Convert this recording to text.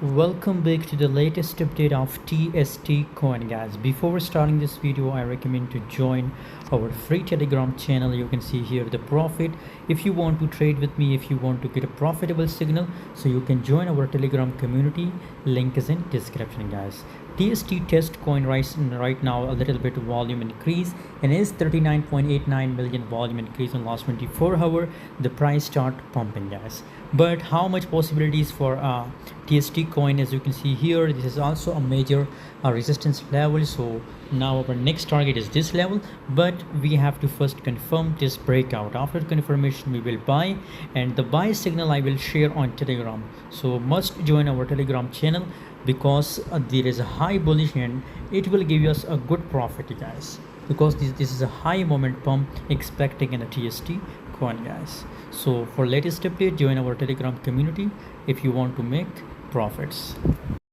Welcome back to the latest update of TST coin, guys. Before starting this video, I recommend to join our free Telegram channel. You can see here the profit. If you want to trade with me, if you want to get a profitable signal, so you can join our Telegram community. Link is in description, guys. TST test coin right now a little bit volume increase and is 39.89 million volume increase in last 24 hour. The price start pumping, guys. But how much possibilities for TST coin? As you can see here, this is also a major resistance level. So now our next target is this level, but we have to first confirm this breakout. After confirmation, we will buy, and the buy signal I will share on Telegram. So must join our Telegram channel because there is a high bullish and it will give us a good profit, guys, because this is a high moment pump expecting in a TST coin, guys. So for latest update, join our Telegram community if you want to make profits.